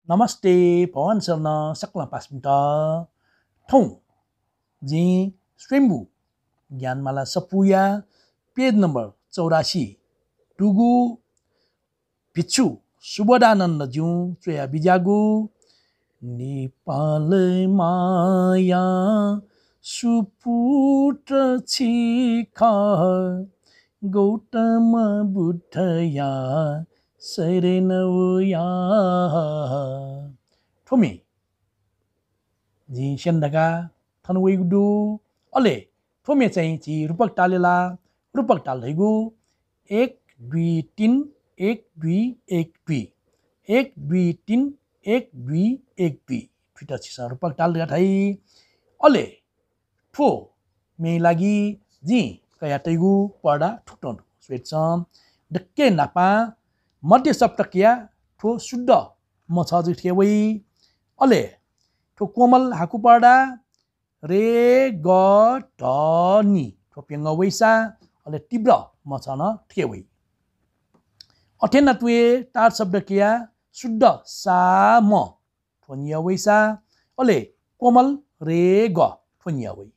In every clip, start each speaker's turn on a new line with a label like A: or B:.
A: नमस्ते पवन शरण सकला पासमिट ठौँ जी Swayambhu ज्ञानमाला सपुया page number 84 टुगु भिक्षु सुबोधानन्द ज्यू चोया बिजागु नेपाल माया सुपुत्र छिखा गौतम बुद्धया शरणया ठोमी जी सेन्डका थनवै गुडु अले ठोमे चाहिँ जी रूपक टालेला रूपक टालेगु 1 2 3 1 2 1 2 1 2 3 1 2 1 2 फिटा छिसा रूपक टाल गाथाइ अले ठो मे लागि जी कया तैगु पडा ठुटन स्वेट डक्के नापा मध्य सप्तकिया ठो शुद्ध मछाजु ठेवै अले ठो कोमल हाकु पडा रे ग ट नि ठो पेंग वैसा अले तीव्र मछन ठेवै अठेन तुए तार शब्द किया शुद्ध सा म ठोनिया वैसा अले कोमल रे ग ठोनिया वै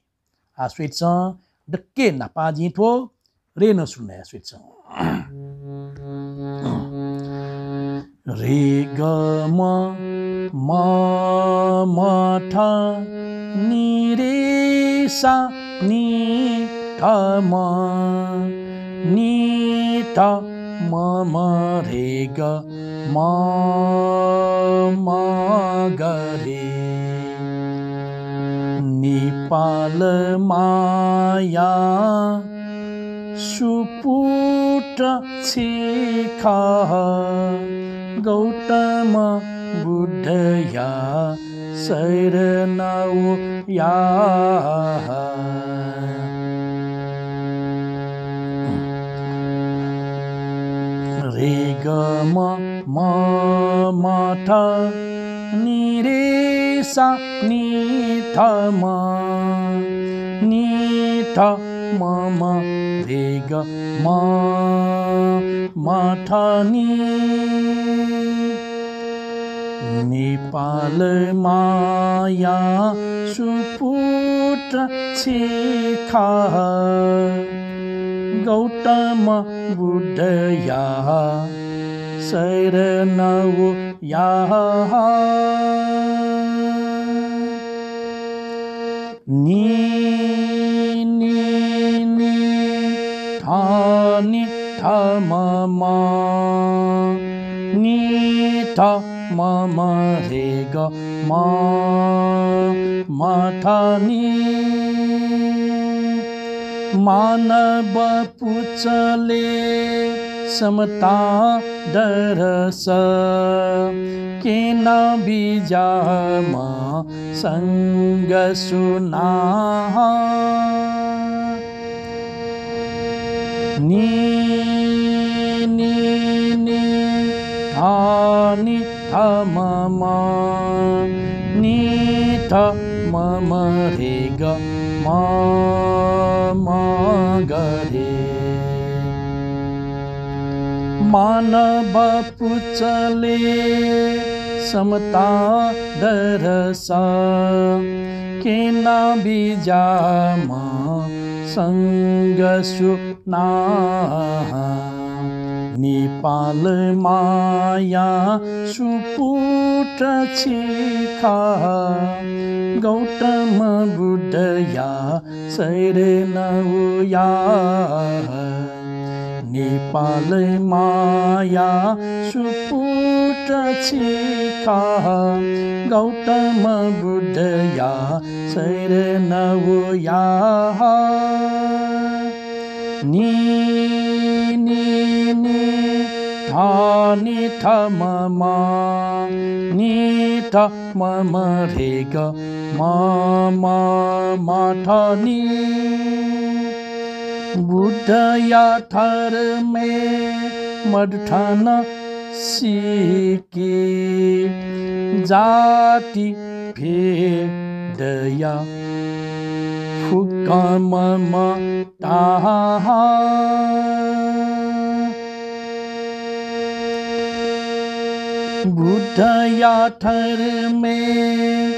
A: आ स्वेट डक्के नापा जी ठो रे न सुन्ने स्वेट रे ग म ठ नि रे सा नि ठ म रे ग म ग रे नेपाल माया सुपुत्र छिखा गौतम बुद्धया शरणया रे ग म ठ नि रे सा नि थ म रे ग म ठ नि नेपाल माया सुपुत्र छिखा गौतम बुद्धया शरणया नि थ म नि थ म रे ग म थ नि मानव पुचले समता दरस के न बिजाम संग सुना नि थ म नि थ म रे ग म ग रे मानव पुचले समता दरस के न बिजाम संग सुना नेपाल माया सुपुत्र छिखा गौतम बुद्धया शरणया नेपाल माया सुपुत्र छिखा गौतम बुद्धया शरणया नि थ म नि थ म रे ग म ठ नि बुद्धया थर में मठन सिकी जाति भेदया फुकम ताहा बुद्धया थर में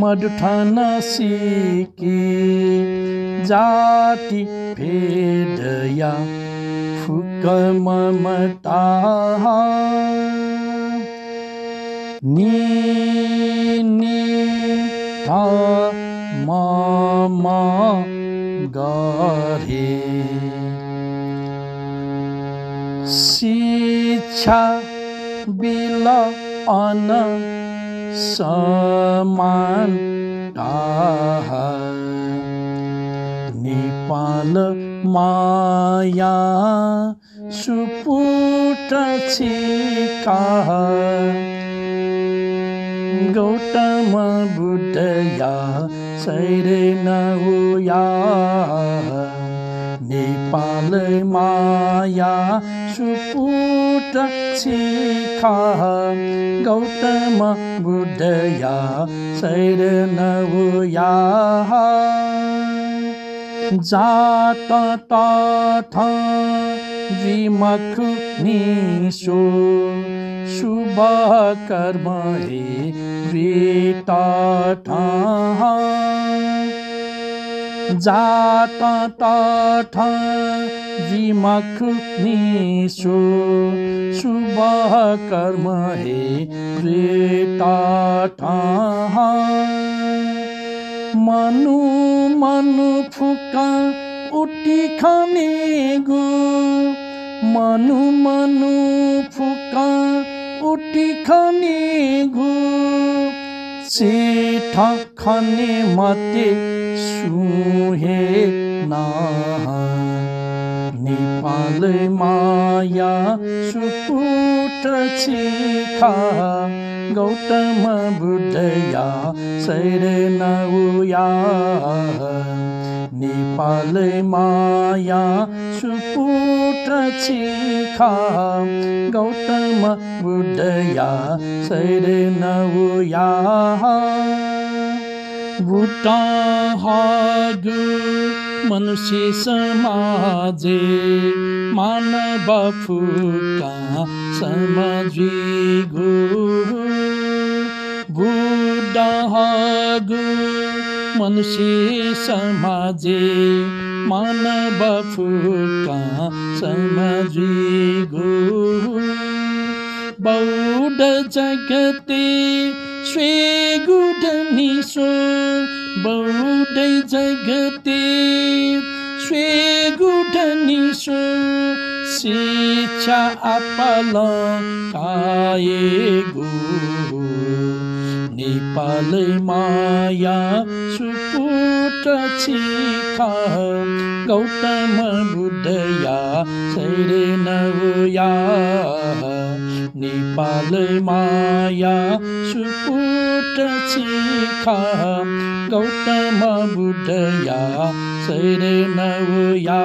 A: मधुठान सिकी जाति भेदया फुक ममता था मामा गरे शिक्षा बिला अन समानता नेपाल माया सुपुत्र छिका गौतम बुद्धया शरण हुया नेपाल माया सुपुत्र छिका गौतम बुद्धया शरण हुया जात तथा विमुख निशो शुभ कर्म हे वृता जात तथा विमुख निशो शुभ कर्म हे वृता मनु मनु फुका उठी खाने गो मनु मनु फुका उठी खाने गो सेठा खाने मते सुहे ना नेपाल माया सुपुत्र छिका गौतम बुद्धया शरण हुया नेपाल माया सुपुत्र छिका गौतम बुद्धया शरण हुया बुद्ध हागु मनुष्य समाजे मानव फुका समाजी गो बुद्ध हागु मनुष्य समाजे मानव फुका समाजी गो बौद्ध जगते स्वे गुडनिसो बौद्ध जगते स्वे गुडनिसो शिक्षा आपल कायगो नेपाल माया सुपुत्र छिका गौतम बुद्धया शरण हुया नेपाल माया सुपुत्र छिका गौतम बुद्धया शरण हुया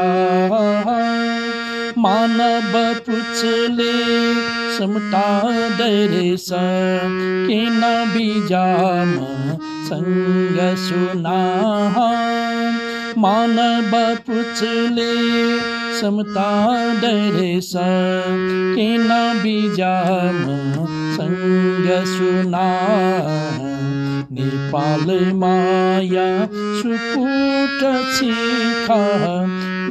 A: मानव पुछले समता दरेस किन बिजाम संग सुना मानव पुछले समता दरेस किन बिजाम संग सुना नेपाल माया सुपुत्र छिका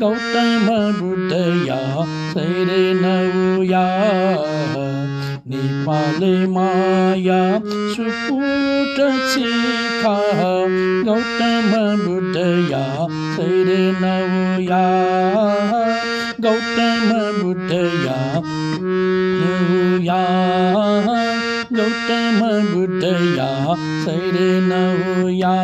A: गौतम बुद्धया शरण हुया नेपाल माया सुपुत्र छिका गौतम बुद्धया शरण हुया गौतम बुद्धया हुया गौतम बुद्धया शरण हुया।